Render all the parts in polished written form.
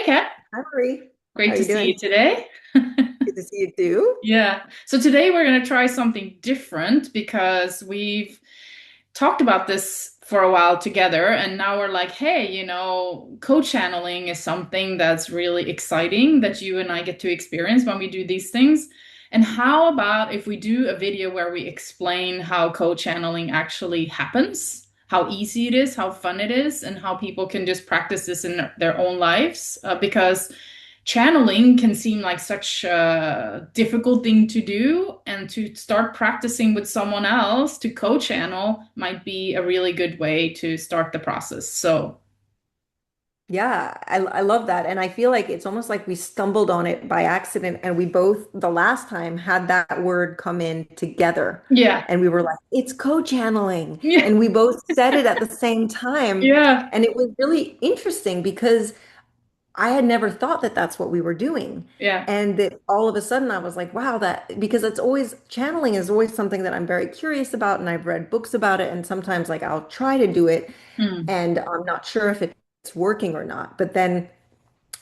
Kat. Hi, Marie. How Great are to you see you doing? today. Good to see you too. Yeah. So today we're going to try something different because we've talked about this for a while together, and now we're like, hey, co-channeling is something that's really exciting that you and I get to experience when we do these things. And how about if we do a video where we explain how co-channeling actually happens, how easy it is, how fun it is, and how people can just practice this in their own lives? Because channeling can seem like such a difficult thing to do, and to start practicing with someone else to co-channel might be a really good way to start the process. So, Yeah, I love that. And I feel like it's almost like we stumbled on it by accident and we both, the last time, had that word come in together. yeah. And we were like, it's co-channeling. Yeah. And we both said it at the same time. Yeah. And it was really interesting because I had never thought that that's what we were doing. Yeah. And that all of a sudden I was like, wow, that because it's always channeling is always something that I'm very curious about. And I've read books about it. And sometimes like I'll try to do it Hmm. and I'm not sure if it's working or not. But then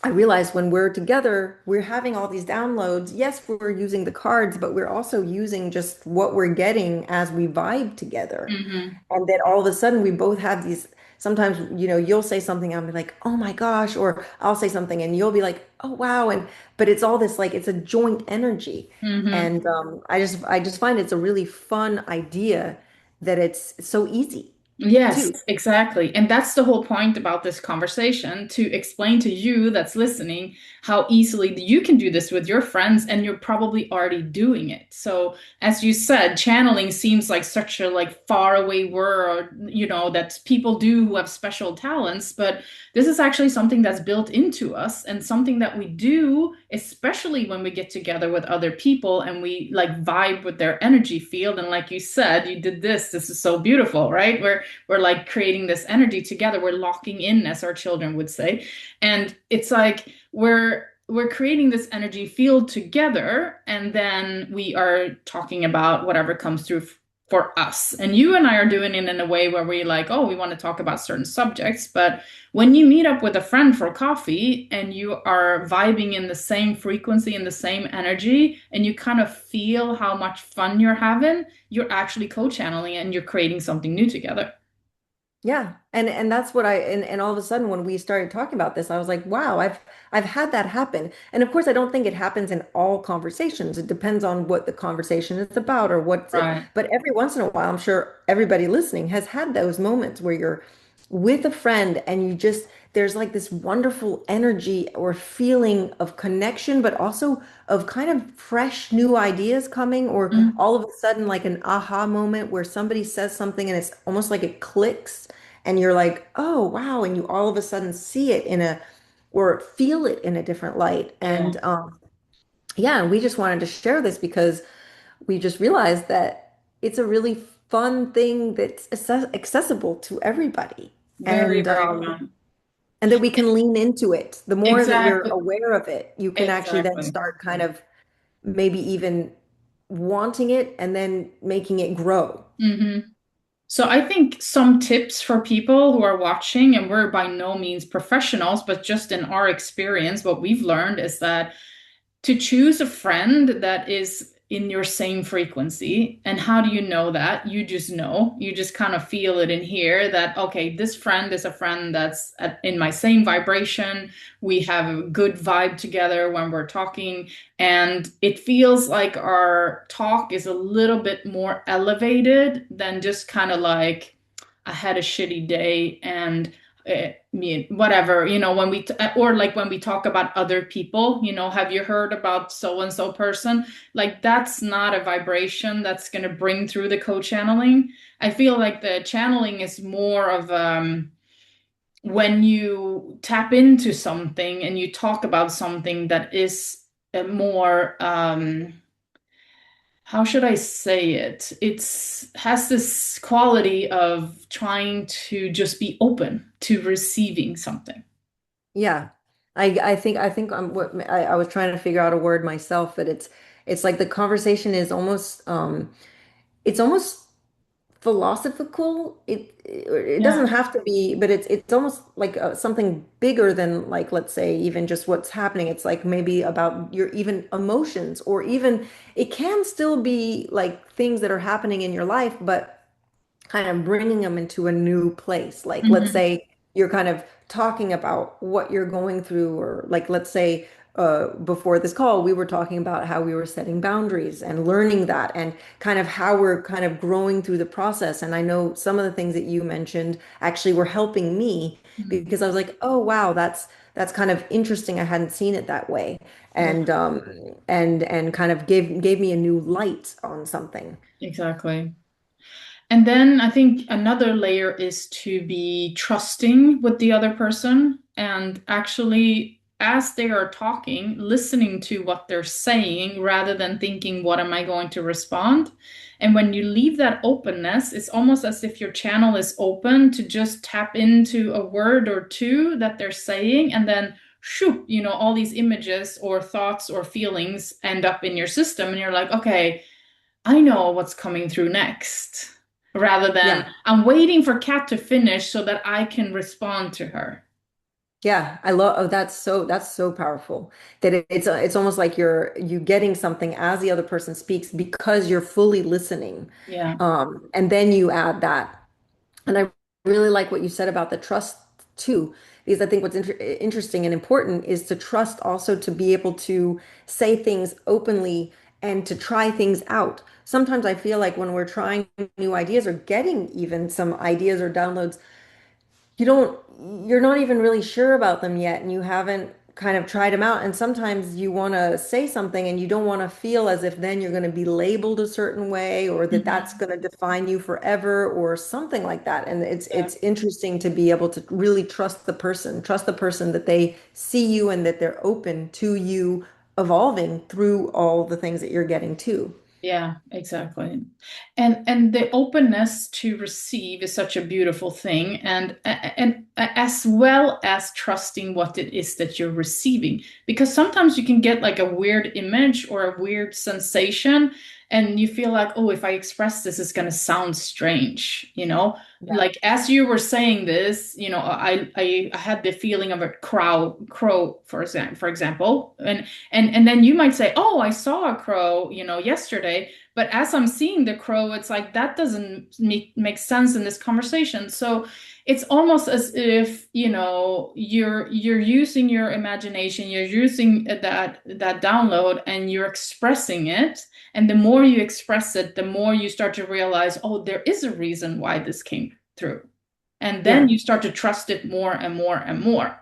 I realized when we're together, we're having all these downloads. Yes, we're using the cards, but we're also using just what we're getting as we vibe together. Hmm. And then all of a sudden, we both have these. Sometimes, you'll say something, I'll be like, oh my gosh, or I'll say something and you'll be like, oh wow. But it's all this like, it's a joint energy. Hmm. And I just find it's a really fun idea that it's so easy Yes, too. exactly. And that's the whole point about this conversation, to explain to you that's listening how easily you can do this with your friends, and you're probably already doing it. So, as you said, channeling seems like such a like far away word, that people do who have special talents, but this is actually something that's built into us and something that we do, especially when we get together with other people and we like vibe with their energy field. And like you said, you did this is so beautiful, right? We're like creating this energy together. We're locking in, as our children would say. And it's like we're creating this energy field together, and then we are talking about whatever comes through for us. And you and I are doing it in a way where we like, oh, we want to talk about certain subjects. But when you meet up with a friend for coffee and you are vibing in the same frequency, in the same energy, and you kind of feel how much fun you're having, you're actually co-channeling and you're creating something new together. Yeah. And that's what and all of a sudden when we started talking about this, I was like, wow, I've had that happen. And of course, I don't think it happens in all conversations. It depends on what the conversation is about or what's it. Right. But every once in a while, I'm sure everybody listening has had those moments where you're with a friend and there's like this wonderful energy or feeling of connection, but also of kind of fresh new ideas coming, or Mm. all of a sudden like an aha moment where somebody says something and it's almost like it clicks and you're like, oh, wow. And you all of a sudden see it or feel it in a different light. Yeah. And yeah, and we just wanted to share this because we just realized that it's a really fun thing that's accessible to everybody. Very, And very fun. and that we can lean into it. The more that we're Exactly. aware of it, you can actually then Exactly. start kind of maybe even wanting it and then making it grow. Hmm. So I think some tips for people who are watching, and we're by no means professionals, but just in our experience, what we've learned is that to choose a friend that is in your same frequency. And how do you know that? You just know. You just kind of feel it in here that, okay, this friend is a friend that's in my same vibration. We have a good vibe together when we're talking. And it feels like our talk is a little bit more elevated than just kind of like, I had a shitty day and whatever, when or like when we talk about other people, have you heard about so and so person? Like that's not a vibration that's going to bring through the co-channeling. I feel like the channeling is more of when you tap into something and you talk about something that is a more how should I say it? It's has this quality of trying to just be open to receiving something. Yeah. I think I was trying to figure out a word myself, but it's like the conversation is almost it's almost philosophical. It Yeah. doesn't have to be, but it's almost like something bigger than, like, let's say, even just what's happening. It's like maybe about your even emotions, or even it can still be like things that are happening in your life, but kind of bringing them into a new place. Like, let's Hmm. say you're kind of talking about what you're going through, or like, let's say, before this call, we were talking about how we were setting boundaries and learning that, and kind of how we're kind of growing through the process. And I know some of the things that you mentioned actually were helping me, Mm. because I was like, oh wow, that's kind of interesting. I hadn't seen it that way, Yeah, and kind of gave me a new light on something. exactly. And then I think another layer is to be trusting with the other person and actually, as they are talking, listening to what they're saying rather than thinking, what am I going to respond? And when you leave that openness, it's almost as if your channel is open to just tap into a word or two that they're saying, and then shoo, all these images or thoughts or feelings end up in your system, and you're like, okay, I know what's coming through next, rather than Yeah. I'm waiting for Kat to finish so that I can respond to her. Yeah, I love, oh, that's so powerful that it's almost like you getting something as the other person speaks, because you're fully listening. Yeah. And then you add that. And I really like what you said about the trust too, because I think what's interesting and important is to trust, also to be able to say things openly and to try things out. Sometimes I feel like when we're trying new ideas, or getting even some ideas or downloads, you don't you're not even really sure about them yet, and you haven't kind of tried them out, and sometimes you want to say something and you don't want to feel as if then you're going to be labeled a certain way, or that that's Hmm. going to define you forever, or something like that. And it's Yeah. it's interesting to be able to really trust the person that they see you, and that they're open to you evolving through all the things that you're getting to. Yeah, exactly. And the openness to receive is such a beautiful thing, and as well as trusting what it is that you're receiving, because sometimes you can get like a weird image or a weird sensation, and you feel like, oh, if I express this, it's going to sound strange. Yeah. Like as you were saying this, I had the feeling of a crow, for example, and then you might say, "Oh, I saw a crow, yesterday." But as I'm seeing the crow, it's like that doesn't make sense in this conversation. So it's almost as if, you're using your imagination, you're using that download, and you're expressing it. And the more you express it, the more you start to realize, oh, there is a reason why this came through. And then Yeah. you start to trust it more and more and more.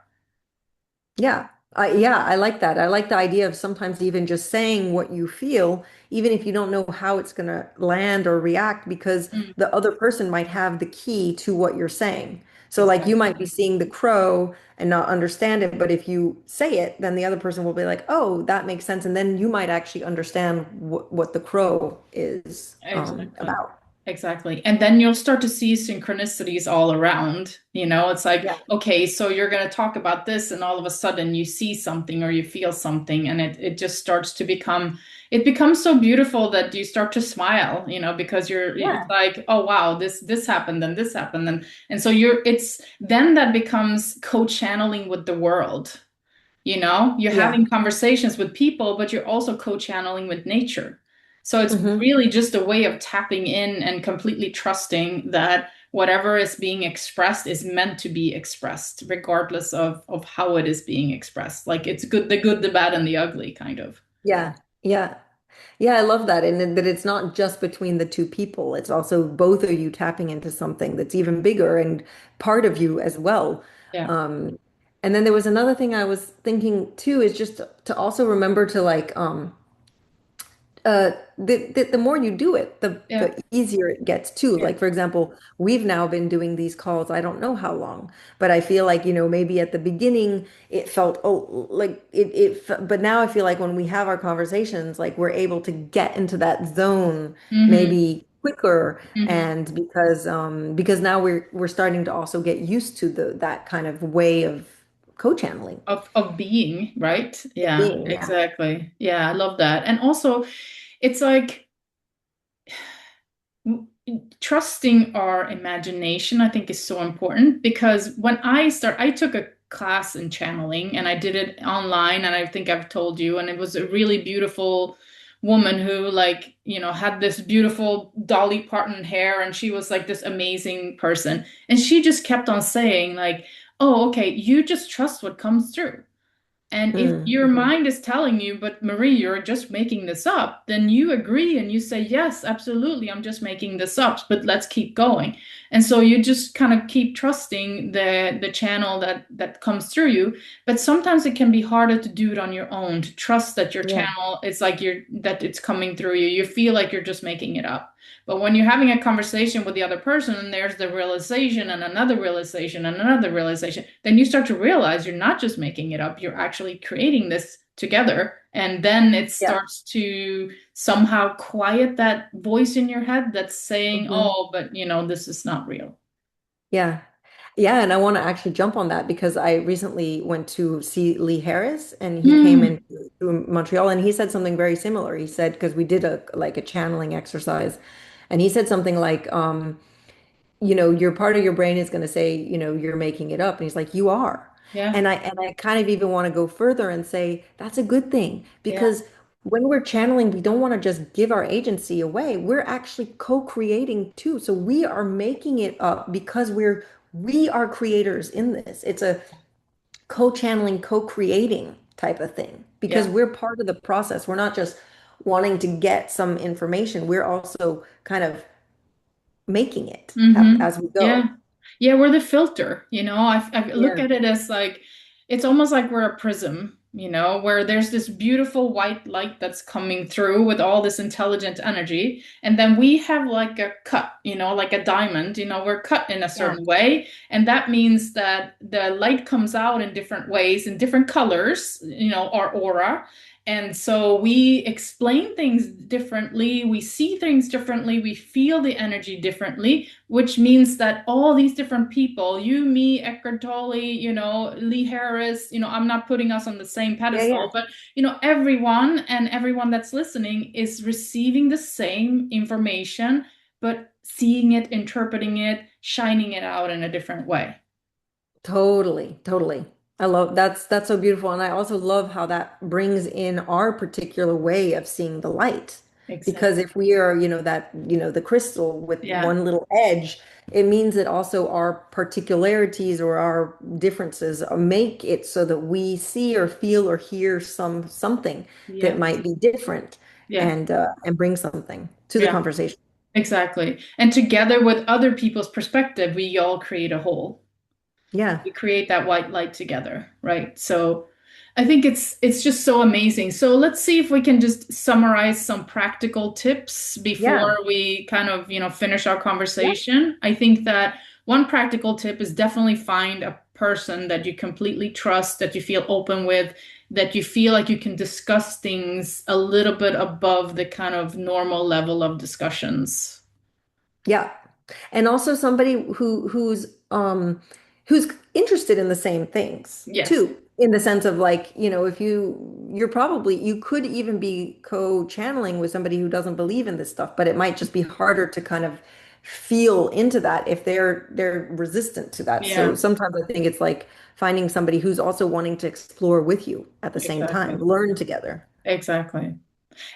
Yeah. I like that. I like the idea of sometimes even just saying what you feel, even if you don't know how it's going to land or react, because Mm, the other person might have the key to what you're saying. So, like, you might exactly. be seeing the crow and not understand it, but if you say it, then the other person will be like, "Oh, that makes sense." And then you might actually understand what the crow is Exactly. about. Exactly. And then you'll start to see synchronicities all around. It's like, Yeah. okay, so you're going to talk about this, and all of a sudden you see something or you feel something, and it just starts to it becomes so beautiful that you start to smile, because it's Yeah. like, oh wow, this happened and this happened. And so it's then that becomes co-channeling with the world. You're Yeah. having conversations with people, but you're also co-channeling with nature. So it's Hmm. really just a way of tapping in and completely trusting that whatever is being expressed is meant to be expressed, regardless of how it is being expressed. Like it's good, the bad, and the ugly, kind of. Yeah. Yeah. Yeah, I love that. And that it's not just between the two people. It's also both of you tapping into something that's even bigger and part of you as well. Yeah. Um, and then there was another thing I was thinking too, is just to also remember to, like, the more you do it, Yeah. the easier it gets too. Yeah. Like, for example, we've now been doing these calls, I don't know how long, but I feel like, maybe at the beginning it felt, oh, like but now I feel like when we have our conversations, like, we're able to get into that zone Mm-hmm. maybe quicker. Mm-hmm. And because now we're starting to also get used to that kind of way of co-channeling, Of being, right? of Yeah, being. Yeah. exactly. Yeah, I love that. And also, it's like trusting our imagination, I think, is so important because I took a class in channeling and I did it online, and I think I've told you, and it was a really beautiful woman who, like, had this beautiful Dolly Parton hair, and she was like this amazing person. And she just kept on saying, like, oh, okay, you just trust what comes through. And if your Mm-hmm. mind is telling you, but Marie, you're just making this up, then you agree and you say, yes, absolutely, I'm just making this up, but let's keep going. And so you just kind of keep trusting the channel that comes through you. But sometimes it can be harder to do it on your own, to trust that your Yeah. channel is like that it's coming through you. You feel like you're just making it up. But when you're having a conversation with the other person and there's the realization and another realization and another realization, then you start to realize you're not just making it up, you're actually creating this together. And then it Yeah. starts to somehow quiet that voice in your head that's saying, Mhm. oh, but this is not real. Yeah. Yeah, and I want to actually jump on that because I recently went to see Lee Harris and he came Mm, in to Montreal and he said something very similar. He said, because we did a like a channeling exercise, and he said something like, your part of your brain is going to say, you're making it up. And he's like, you are. yeah, And I kind of even want to go further and say that's a good thing yeah. because when we're channeling, we don't want to just give our agency away. We're actually co-creating too. So we are making it up because we are creators in this. It's a co-channeling, co-creating type of thing because Yeah. we're part of the process. We're not just wanting to get some information. We're also kind of making it Mm-hmm. as we Yeah. go. Yeah, we're the filter, I look Yeah. at it as like it's almost like we're a prism, where there's this beautiful white light that's coming through with all this intelligent energy. And then we have like a cut, like a diamond, we're cut in a Yeah. certain way. And that means that the light comes out in different ways, in different colors, our aura. And so we explain things differently, we see things differently, we feel the energy differently, which means that all these different people, you, me, Eckhart Tolle, Lee Harris, I'm not putting us on the same Yeah, pedestal, yeah. but everyone that's listening is receiving the same information, but seeing it, interpreting it, shining it out in a different way. Totally, totally. I love that's so beautiful. And I also love how that brings in our particular way of seeing the light. Because Exactly. if we are, the crystal with Yeah. one little edge, it means that also our particularities or our differences make it so that we see or feel or hear something that Yeah. might be different Yeah. and bring something to the Yeah. conversation. Exactly. And together with other people's perspective, we all create a whole. Yeah. We create that white light together, right? So I think it's just so amazing. So let's see if we can just summarize some practical tips before Yeah. we kind of, finish our Yeah. conversation. I think that one practical tip is definitely find a person that you completely trust, that you feel open with, that you feel like you can discuss things a little bit above the kind of normal level of discussions. Yeah. And also somebody who's interested in the same things Yes. too, in the sense of like, if you could even be co-channeling with somebody who doesn't believe in this stuff, but it might just be harder to kind of feel into that if they're resistant to that. So Yeah, sometimes I think it's like finding somebody who's also wanting to explore with you at the same time, exactly. learn together. Exactly.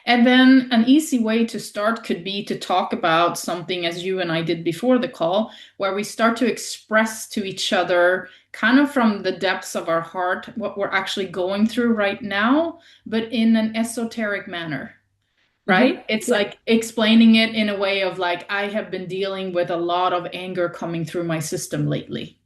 And then an easy way to start could be to talk about something as you and I did before the call, where we start to express to each other, kind of from the depths of our heart, what we're actually going through right now, but in an esoteric manner, right? It's Yeah. like explaining it in a way of like, I have been dealing with a lot of anger coming through my system lately,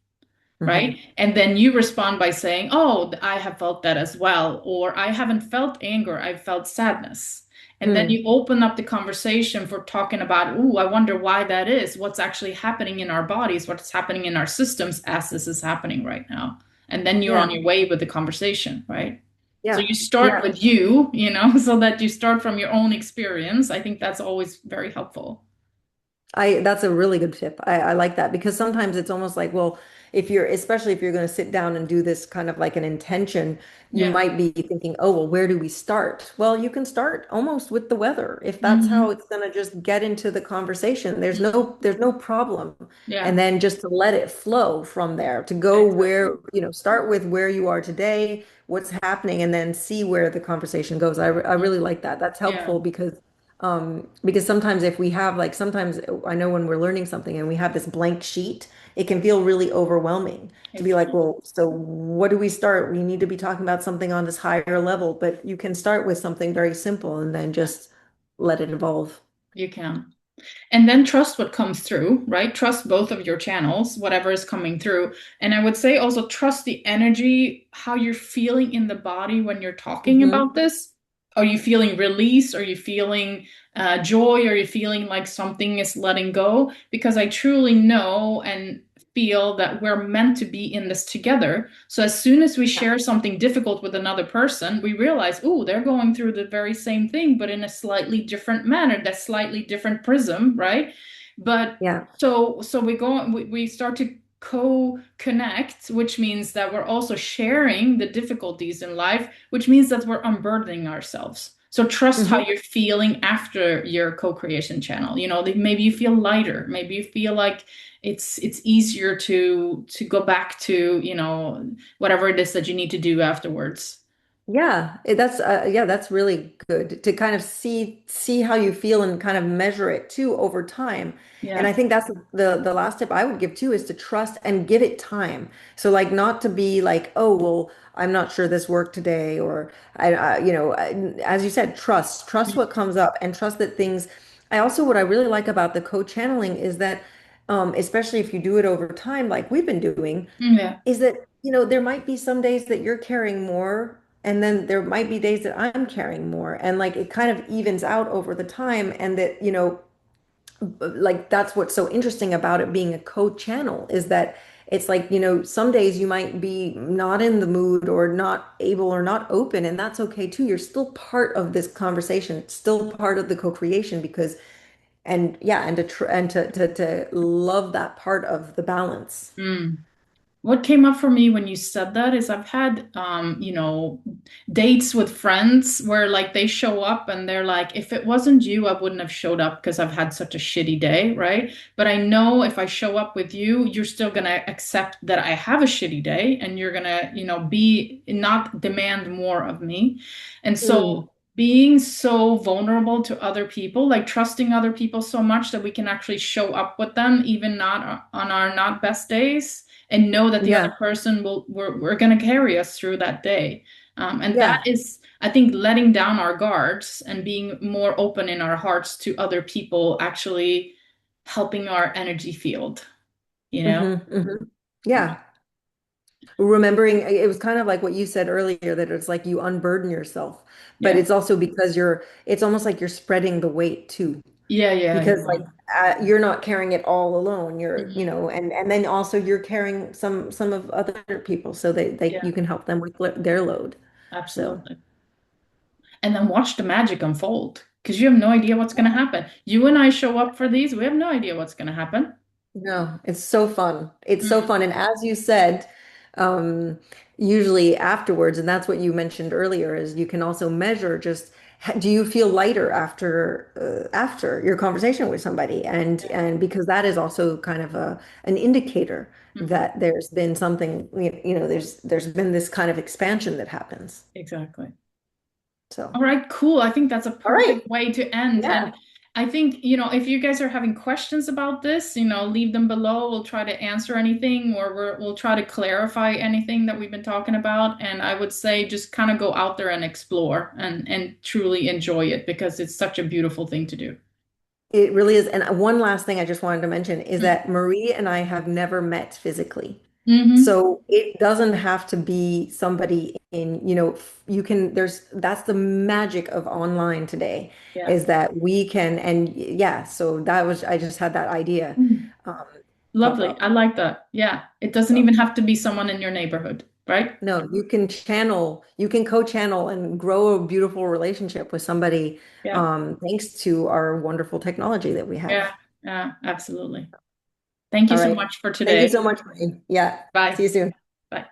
right? Hmm. And then you respond by saying, oh, I have felt that as well. Or I haven't felt anger, I've felt sadness. And then Hmm. you open up the conversation for talking about, oh, I wonder why that is, what's actually happening in our bodies, what's happening in our systems as this is happening right now. And then you're on Yeah. your way with the conversation, right? So Yeah. you start Yeah. with you, so that you start from your own experience. I think that's always very helpful. That's a really good tip. I like that because sometimes it's almost like, well, if you're, especially if you're going to sit down and do this kind of like an intention, you Yeah. might be thinking, oh, well, where do we start? Well, you can start almost with the weather. If that's how Hmm. it's going to just get into the conversation, there's no problem. And Yeah, then just to let it flow from there, to go exactly. where, start with where you are today, what's happening, and then see where the conversation goes. I Mhm. really like that. That's Yeah, helpful because sometimes if we have like sometimes I know when we're learning something and we have this blank sheet, it can feel really overwhelming to it be like, can. well, so what do we start? We need to be talking about something on this higher level, but you can start with something very simple and then Yeah, just let it evolve. you can. And then trust what comes through, right? Trust both of your channels, whatever is coming through. And I would say also trust the energy, how you're feeling in the body when you're talking Hmm. about this. Are you feeling release? Are you feeling joy? Are you feeling like something is letting go? Because I truly know and feel that we're meant to be in this together. So as soon as we Yeah. share something difficult with another person, we realize, oh, they're going through the very same thing, but in a slightly different manner, that slightly different prism, right? But Yeah. so we start to co-connect, which means that we're also sharing the difficulties in life, which means that we're unburdening ourselves. So trust how Hmm. you're feeling after your co-creation channel. Maybe you feel lighter, maybe you feel like it's easier to go back to, whatever it is that you need to do afterwards. That's really good to kind of see how you feel and kind of measure it too over time. And Yeah. I think that's the last tip I would give too is to trust and give it time. So like not to be like, oh, well, I'm not sure this worked today, or as you said, trust what comes up and trust that things. I also what I really like about the co-channeling is that especially if you do it over time, like we've been doing Yeah. is that, there might be some days that you're carrying more, and then there might be days that I'm carrying more. And like it kind of evens out over the time. And that, like that's what's so interesting about it being a co-channel is that it's like, some days you might be not in the mood or not able or not open, and that's okay too. You're still part of this conversation. It's still part of the co-creation because, and yeah, and to love that part of the balance. Mm. What came up for me when you said that is I've had, dates with friends where like they show up and they're like, if it wasn't you, I wouldn't have showed up because I've had such a shitty day, right? But I know if I show up with you, you're still gonna accept that I have a shitty day and you're gonna, be not demand more of me. And Mm, so being so vulnerable to other people, like trusting other people so much that we can actually show up with them, even not on our not best days and know that the other yeah. person we're going to carry us through that day. And that Yeah. is, I think, letting down our guards and being more open in our hearts to other people actually helping our energy field, you know? Hmm. Hmm. Yeah. Remembering, it was kind of like what you said earlier, that it's like you unburden yourself, but Yeah. it's also because it's almost like you're spreading the weight too, Yeah, yeah, because yeah. like you're not carrying it all alone. You're, Mhm. and then also you're carrying some of other people so they Yeah, you can help them with their load. So. absolutely. And then watch the magic unfold because you have no idea what's going to happen. You and I show up for these, we have no idea what's going to happen. No, it's so fun. It's so Mm, fun. And as you said, um, usually afterwards, and that's what you mentioned earlier, is you can also measure just do you feel lighter after your conversation with somebody, yeah. and because that is also kind of an indicator Mhm. that there's been something, there's been this kind of expansion that happens. Exactly. So, All right, cool. I think that's a all right. perfect way to end. Yeah. And I think, if you guys are having questions about this, leave them below. We'll try to answer anything or we'll try to clarify anything that we've been talking about. And I would say just kind of go out there and explore and truly enjoy it because it's such a beautiful thing to do. It really is. And one last thing I just wanted to mention is that Marie and I have never met physically. Mm-hmm. So it doesn't have to be somebody you can, that's the magic of online today, Yeah. is that we can, and yeah, so I just had that idea Mhm. um, pop Lovely. up. I like that. Yeah. It doesn't So even have to be someone in your neighborhood, right? no, you can co-channel and grow a beautiful relationship with somebody Yeah. thanks to our wonderful technology that we Yeah. have. Yeah, absolutely. Thank you All so right. much for Thank you today. so much, Marie. Yeah. See Bye. you soon. Bye.